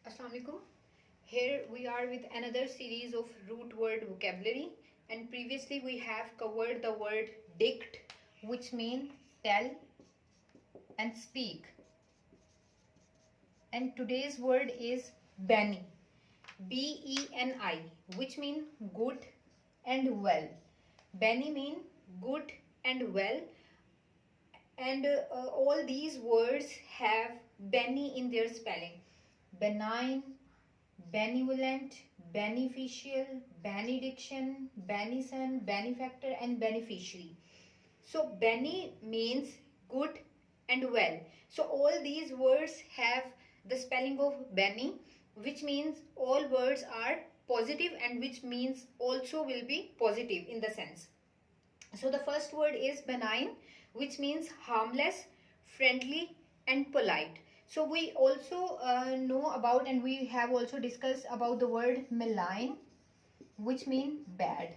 Assalamu alaikum. Here we are with another series of root word vocabulary, and previously we have covered the word dict, which means tell and speak, and today's word is BENE, BENI, which means good and well. BENE means good and well, and all these words have BENE in their spelling: benign, benevolent, beneficial, benediction, benison, benefactor, and beneficiary. So BENE means good and well. So all these words have the spelling of BENE, which means all words are positive, and which means also will be positive in the sense. So the first word is benign, which means harmless, friendly, and polite. So we also know about, and we have also discussed about the word malign, which means bad.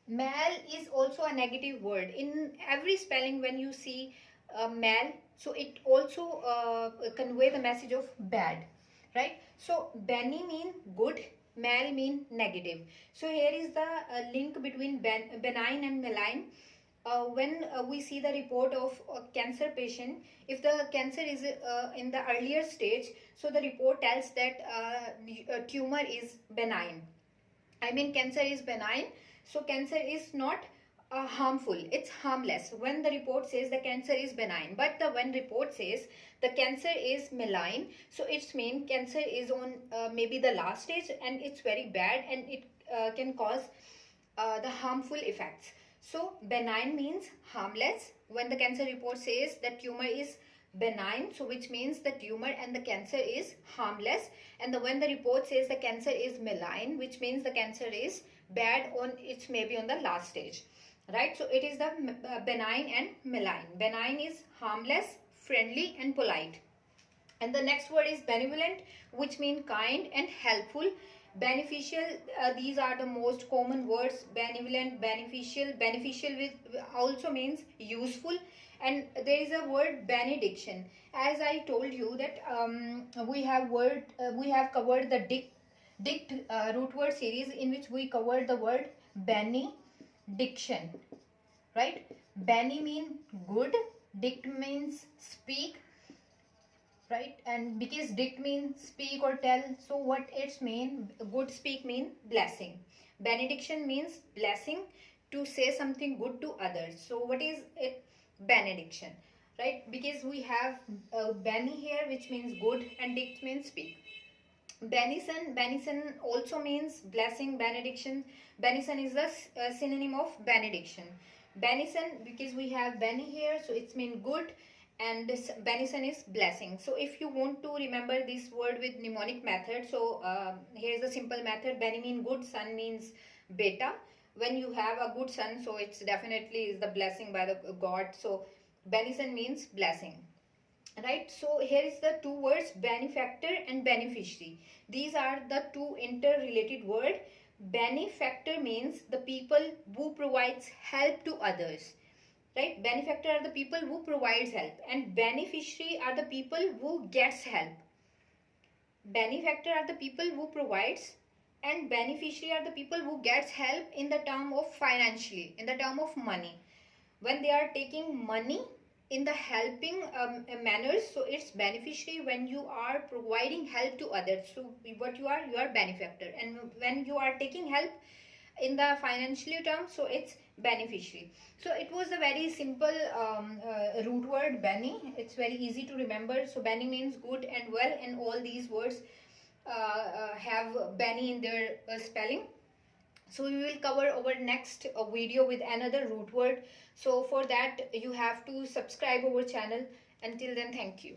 Mal is also a negative word. In every spelling, when you see mal, so it also convey the message of bad, right? So BENE mean good, mal mean negative. So here is the link between benign and malign. When we see the report of a cancer patient, if the cancer is in the earlier stage, so the report tells that tumor is benign. I mean, cancer is benign, so cancer is not harmful, it's harmless. When the report says the cancer is benign, but when report says the cancer is malign, so it's mean cancer is on maybe the last stage, and it's very bad, and it can cause the harmful effects. So benign means harmless. When the cancer report says that tumor is benign, so which means the tumor and the cancer is harmless. And when the report says the cancer is malign, which means the cancer is bad, on it's maybe on the last stage, right? So it is the benign and malign. Benign is harmless, friendly, and polite. And the next word is benevolent, which means kind and helpful. Beneficial, these are the most common words: benevolent, beneficial. Beneficial with also means useful. And there is a word benediction. As I told you that we have covered the dict root word series, in which we covered the word benediction, right? BENE means good, dict means speak, right? And because dict means speak or tell, so what it's mean? Good speak mean blessing. Benediction means blessing, to say something good to others. So what is it? Benediction, right? Because we have BENE here, which means good, and dict means speak. Benison also means blessing, benediction. Benison is the synonym of benediction. Benison, because we have BENE here, so it's mean good, and this benison is blessing. So if you want to remember this word with mnemonic method, so here's the simple method. BENE means good, son means beta. When you have a good son, so it's definitely is the blessing by the God. So benison means blessing, right? So here is the two words, benefactor and beneficiary. These are the two interrelated words. Benefactor means the people who provides help to others, right? Benefactor are the people who provides help, and beneficiary are the people who gets help. Benefactor are the people who provides, and beneficiary are the people who gets help in the term of financially, in the term of money. When they are taking money in the helping manners, so it's beneficiary. When you are providing help to others, so what you are benefactor. And when you are taking help in the financial terms, so it's beneficiary. So it was a very simple root word BENE. It's very easy to remember. So BENE means good and well, and all these words have BENE in their spelling. So we will cover our next video with another root word. So for that you have to subscribe our channel. Until then, thank you.